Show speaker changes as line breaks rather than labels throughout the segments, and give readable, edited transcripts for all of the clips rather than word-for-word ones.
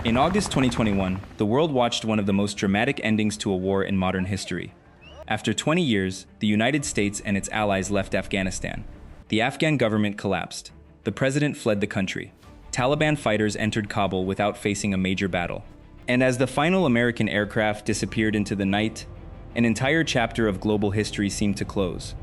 In August 2021, the world watched one of the most dramatic endings to a war in modern history. After 20 years, the United States and its allies left Afghanistan. The Afghan government collapsed. The president fled the country. Taliban fighters entered Kabul without facing a major battle. And as the final American aircraft disappeared into the night, an entire chapter of global history seemed to close.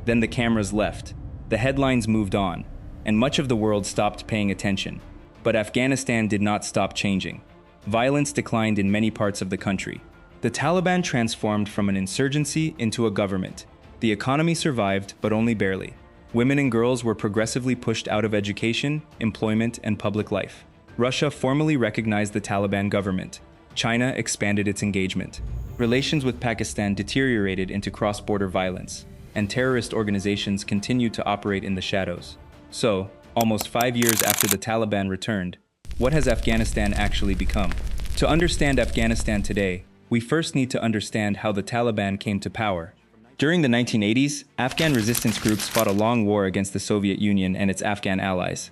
Then the cameras left, the headlines moved on, and much of the world stopped paying attention. But Afghanistan did not stop changing. Violence declined in many parts of the country. The Taliban transformed from an insurgency into a government. The economy survived, but only barely. Women and girls were progressively pushed out of education, employment, and public life. Russia formally recognized the Taliban government. China expanded its engagement. Relations with Pakistan deteriorated into cross-border violence, and terrorist organizations continued to operate in the shadows. So, almost 5 years after the Taliban returned, what has Afghanistan actually become? To understand Afghanistan today, we first need to understand how the Taliban came to power. During the 1980s, Afghan resistance groups fought a long war against the Soviet Union and its Afghan allies.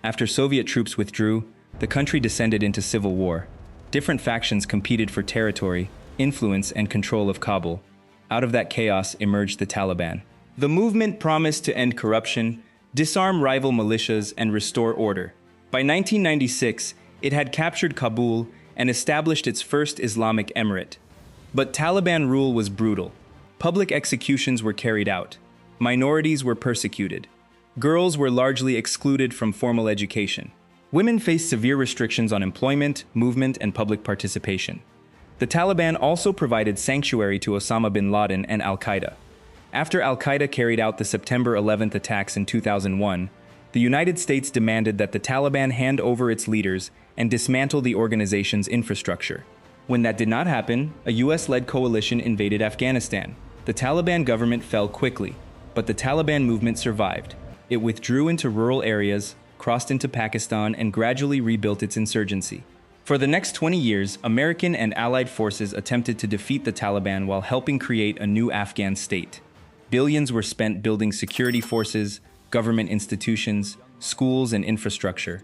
After Soviet troops withdrew, the country descended into civil war. Different factions competed for territory, influence, and control of Kabul. Out of that chaos emerged the Taliban. The movement promised to end corruption, disarm rival militias, and restore order. By 1996, it had captured Kabul and established its first Islamic emirate. But Taliban rule was brutal. Public executions were carried out. Minorities were persecuted. Girls were largely excluded from formal education. Women faced severe restrictions on employment, movement, and public participation. The Taliban also provided sanctuary to Osama bin Laden and al-Qaeda. After al-Qaeda carried out the September 11th attacks in 2001, the United States demanded that the Taliban hand over its leaders and dismantle the organization's infrastructure. When that did not happen, a US-led coalition invaded Afghanistan. The Taliban government fell quickly, but the Taliban movement survived. It withdrew into rural areas, crossed into Pakistan, and gradually rebuilt its insurgency. For the next 20 years, American and allied forces attempted to defeat the Taliban while helping create a new Afghan state. Billions were spent building security forces, government institutions, schools, and infrastructure.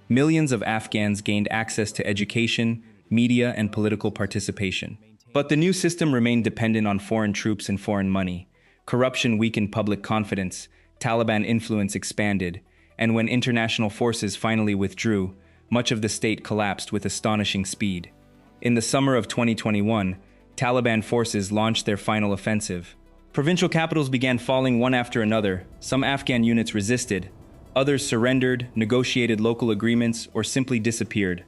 Millions of Afghans gained access to education, media, and political participation. But the new system remained dependent on foreign troops and foreign money. Corruption weakened public confidence, Taliban influence expanded, and when international forces finally withdrew, much of the state collapsed with astonishing speed. In the summer of 2021, Taliban forces launched their final offensive. Provincial capitals began falling one after another. Some Afghan units resisted. Others surrendered, negotiated local agreements, or simply disappeared.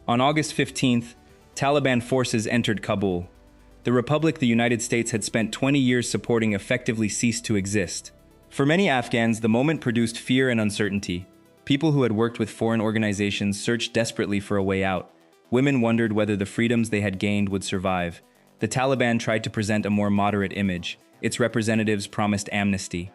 On August 15th, Taliban forces entered Kabul. The republic the United States had spent 20 years supporting effectively ceased to exist. For many Afghans, the moment produced fear and uncertainty. People who had worked with foreign organizations searched desperately for a way out. Women wondered whether the freedoms they had gained would survive. The Taliban tried to present a more moderate image. Its representatives promised amnesty.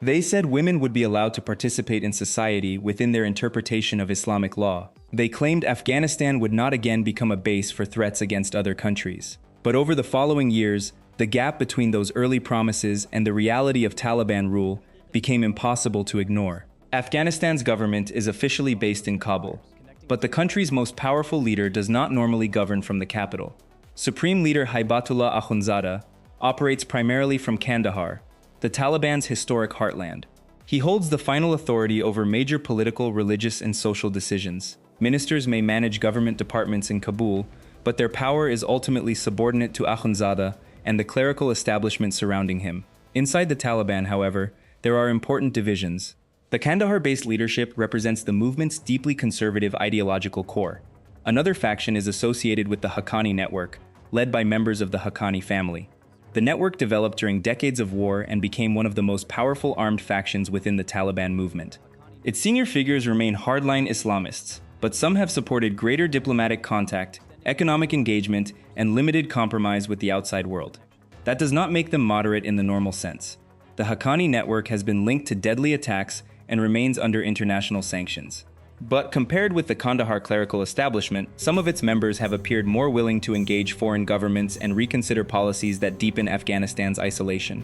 They said women would be allowed to participate in society within their interpretation of Islamic law. They claimed Afghanistan would not again become a base for threats against other countries. But over the following years, the gap between those early promises and the reality of Taliban rule became impossible to ignore. Afghanistan's government is officially based in Kabul, but the country's most powerful leader does not normally govern from the capital. Supreme Leader Haibatullah Akhundzada operates primarily from Kandahar, the Taliban's historic heartland. He holds the final authority over major political, religious, and social decisions. Ministers may manage government departments in Kabul, but their power is ultimately subordinate to Akhundzada and the clerical establishment surrounding him. Inside the Taliban, however, there are important divisions. The Kandahar-based leadership represents the movement's deeply conservative ideological core. Another faction is associated with the Haqqani network, led by members of the Haqqani family. The network developed during decades of war and became one of the most powerful armed factions within the Taliban movement. Its senior figures remain hardline Islamists, but some have supported greater diplomatic contact, economic engagement, and limited compromise with the outside world. That does not make them moderate in the normal sense. The Haqqani network has been linked to deadly attacks and remains under international sanctions. But compared with the Kandahar clerical establishment, some of its members have appeared more willing to engage foreign governments and reconsider policies that deepen Afghanistan's isolation.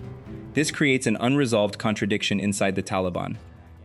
This creates an unresolved contradiction inside the Taliban.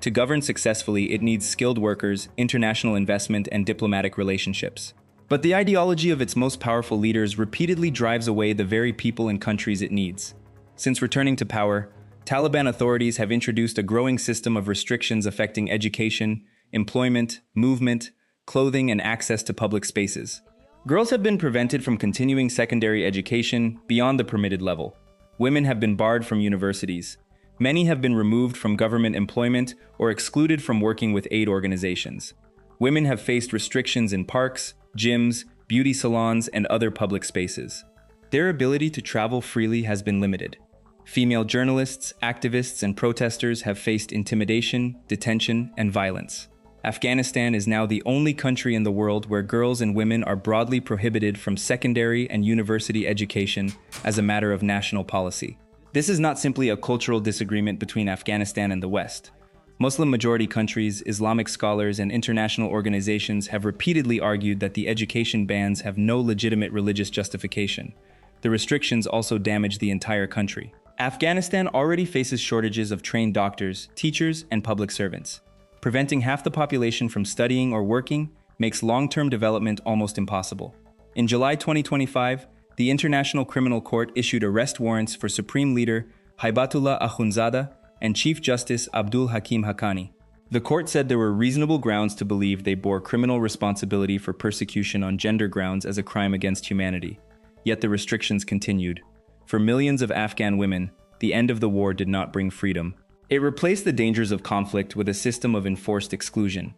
To govern successfully, it needs skilled workers, international investment, and diplomatic relationships. But the ideology of its most powerful leaders repeatedly drives away the very people and countries it needs. Since returning to power, Taliban authorities have introduced a growing system of restrictions affecting education, employment, movement, clothing, and access to public spaces. Girls have been prevented from continuing secondary education beyond the permitted level. Women have been barred from universities. Many have been removed from government employment or excluded from working with aid organizations. Women have faced restrictions in parks, gyms, beauty salons, and other public spaces. Their ability to travel freely has been limited. Female journalists, activists, and protesters have faced intimidation, detention, and violence. Afghanistan is now the only country in the world where girls and women are broadly prohibited from secondary and university education as a matter of national policy. This is not simply a cultural disagreement between Afghanistan and the West. Muslim-majority countries, Islamic scholars, and international organizations have repeatedly argued that the education bans have no legitimate religious justification. The restrictions also damage the entire country. Afghanistan already faces shortages of trained doctors, teachers, and public servants. Preventing half the population from studying or working makes long-term development almost impossible. In July 2025, the International Criminal Court issued arrest warrants for Supreme Leader Haibatullah Akhundzada and Chief Justice Abdul Hakim Haqqani. The court said there were reasonable grounds to believe they bore criminal responsibility for persecution on gender grounds as a crime against humanity. Yet the restrictions continued. For millions of Afghan women, the end of the war did not bring freedom. It replaced the dangers of conflict with a system of enforced exclusion.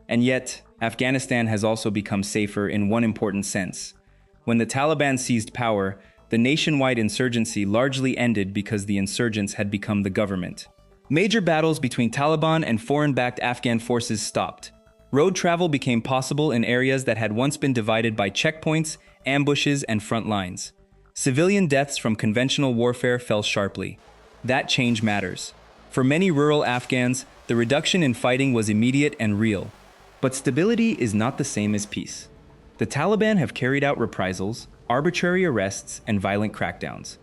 And yet, Afghanistan has also become safer in one important sense. When the Taliban seized power, the nationwide insurgency largely ended because the insurgents had become the government. Major battles between Taliban and foreign-backed Afghan forces stopped. Road travel became possible in areas that had once been divided by checkpoints, ambushes, and front lines. Civilian deaths from conventional warfare fell sharply. That change matters. For many rural Afghans, the reduction in fighting was immediate and real. But stability is not the same as peace. The Taliban have carried out reprisals, arbitrary arrests, and violent crackdowns.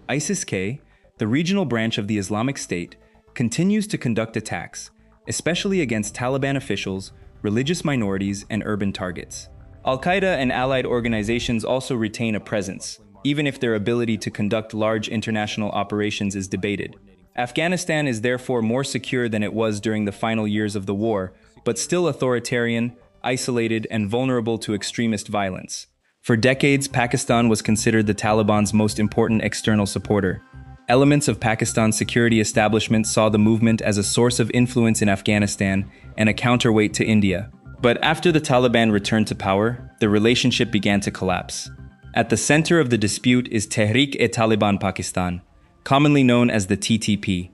ISIS-K, the regional branch of the Islamic State, continues to conduct attacks, especially against Taliban officials, religious minorities, and urban targets. Al-Qaeda and allied organizations also retain a presence, even if their ability to conduct large international operations is debated. Afghanistan is therefore more secure than it was during the final years of the war, but still authoritarian, isolated, and vulnerable to extremist violence. For decades, Pakistan was considered the Taliban's most important external supporter. Elements of Pakistan's security establishment saw the movement as a source of influence in Afghanistan and a counterweight to India. But after the Taliban returned to power, the relationship began to collapse. At the center of the dispute is Tehreek-e-Taliban Pakistan, commonly known as the TTP.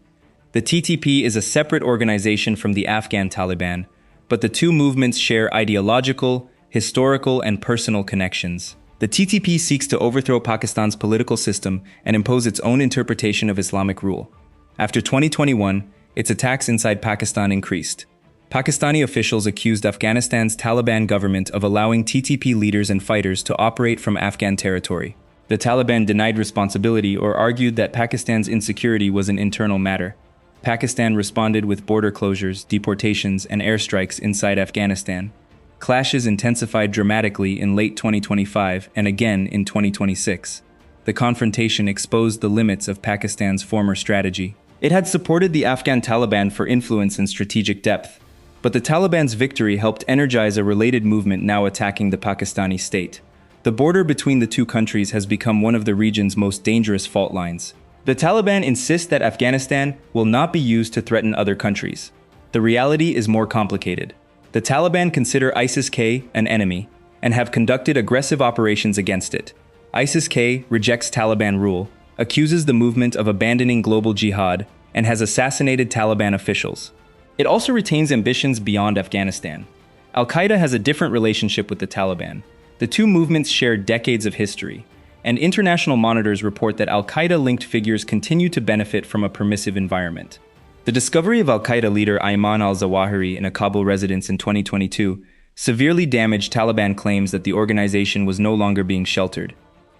The TTP is a separate organization from the Afghan Taliban, but the two movements share ideological, historical, and personal connections. The TTP seeks to overthrow Pakistan's political system and impose its own interpretation of Islamic rule. After 2021, its attacks inside Pakistan increased. Pakistani officials accused Afghanistan's Taliban government of allowing TTP leaders and fighters to operate from Afghan territory. The Taliban denied responsibility or argued that Pakistan's insecurity was an internal matter. Pakistan responded with border closures, deportations, and airstrikes inside Afghanistan. Clashes intensified dramatically in late 2025 and again in 2026. The confrontation exposed the limits of Pakistan's former strategy. It had supported the Afghan Taliban for influence and strategic depth, but the Taliban's victory helped energize a related movement now attacking the Pakistani state. The border between the two countries has become one of the region's most dangerous fault lines. The Taliban insist that Afghanistan will not be used to threaten other countries. The reality is more complicated. The Taliban consider ISIS-K an enemy and have conducted aggressive operations against it. ISIS-K rejects Taliban rule, accuses the movement of abandoning global jihad, and has assassinated Taliban officials. It also retains ambitions beyond Afghanistan. Al-Qaeda has a different relationship with the Taliban. The two movements share decades of history, and international monitors report that Al-Qaeda-linked figures continue to benefit from a permissive environment. The discovery of Al-Qaeda leader Ayman al-Zawahiri in a Kabul residence in 2022 severely damaged Taliban claims that the organization was no longer being sheltered.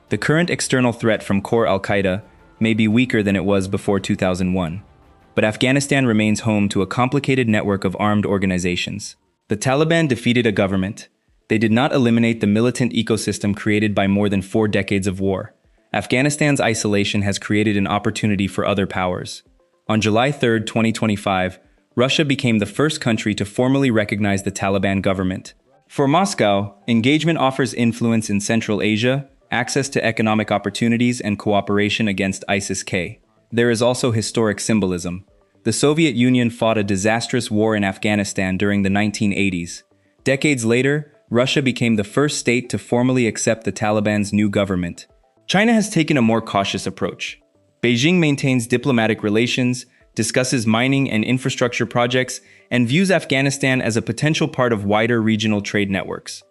The current external threat from core Al-Qaeda may be weaker than it was before 2001, but Afghanistan remains home to a complicated network of armed organizations. The Taliban defeated a government, They did not eliminate the militant ecosystem created by more than 4 decades of war. Afghanistan's isolation has created an opportunity for other powers. On July 3, 2025, Russia became the first country to formally recognize the Taliban government. For Moscow, engagement offers influence in Central Asia, access to economic opportunities, and cooperation against ISIS-K. There is also historic symbolism. The Soviet Union fought a disastrous war in Afghanistan during the 1980s. Decades later, Russia became the first state to formally accept the Taliban's new government. China has taken a more cautious approach. Beijing maintains diplomatic relations, discusses mining and infrastructure projects, and views Afghanistan as a potential part of wider regional trade networks.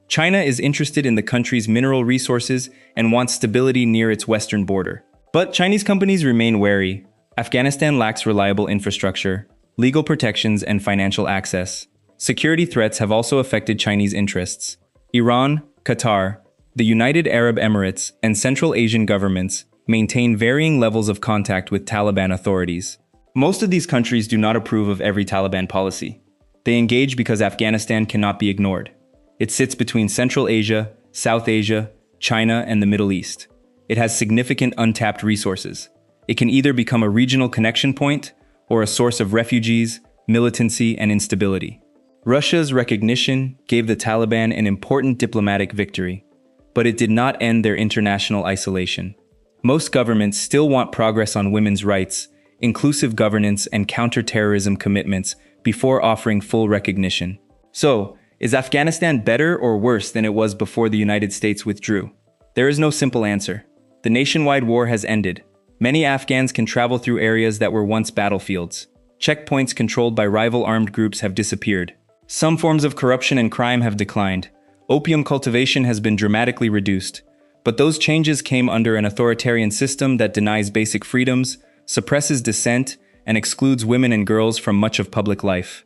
China is interested in the country's mineral resources and wants stability near its western border. But Chinese companies remain wary. Afghanistan lacks reliable infrastructure, legal protections, and financial access. Security threats have also affected Chinese interests. Iran, Qatar, the United Arab Emirates, and Central Asian governments maintain varying levels of contact with Taliban authorities. Most of these countries do not approve of every Taliban policy. They engage because Afghanistan cannot be ignored. It sits between Central Asia, South Asia, China, and the Middle East. It has significant untapped resources. It can either become a regional connection point or a source of refugees, militancy, and instability. Russia's recognition gave the Taliban an important diplomatic victory, but it did not end their international isolation. Most governments still want progress on women's rights, inclusive governance, and counter-terrorism commitments before offering full recognition. So, is Afghanistan better or worse than it was before the United States withdrew? There is no simple answer. The nationwide war has ended. Many Afghans can travel through areas that were once battlefields. Checkpoints controlled by rival armed groups have disappeared. Some forms of corruption and crime have declined. Opium cultivation has been dramatically reduced. But those changes came under an authoritarian system that denies basic freedoms, suppresses dissent, and excludes women and girls from much of public life.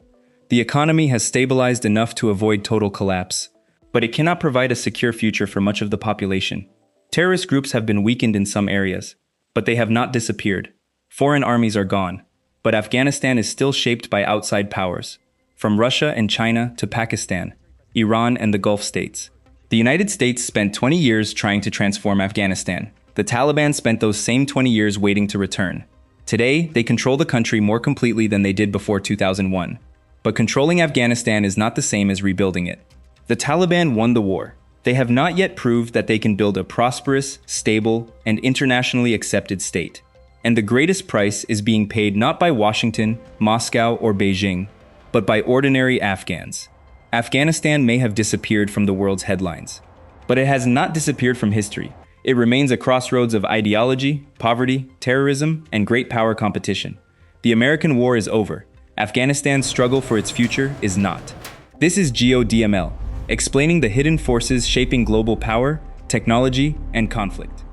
The economy has stabilized enough to avoid total collapse, but it cannot provide a secure future for much of the population. Terrorist groups have been weakened in some areas, but they have not disappeared. Foreign armies are gone, but Afghanistan is still shaped by outside powers, from Russia and China to Pakistan, Iran, and the Gulf states. The United States spent 20 years trying to transform Afghanistan. The Taliban spent those same 20 years waiting to return. Today, they control the country more completely than they did before 2001. But controlling Afghanistan is not the same as rebuilding it. The Taliban won the war. They have not yet proved that they can build a prosperous, stable, and internationally accepted state. And the greatest price is being paid not by Washington, Moscow, or Beijing, but by ordinary Afghans. Afghanistan may have disappeared from the world's headlines, but it has not disappeared from history. It remains a crossroads of ideology, poverty, terrorism, and great power competition. The American war is over. Afghanistan's struggle for its future is not. This is GeoDML, explaining the hidden forces shaping global power, technology, and conflict.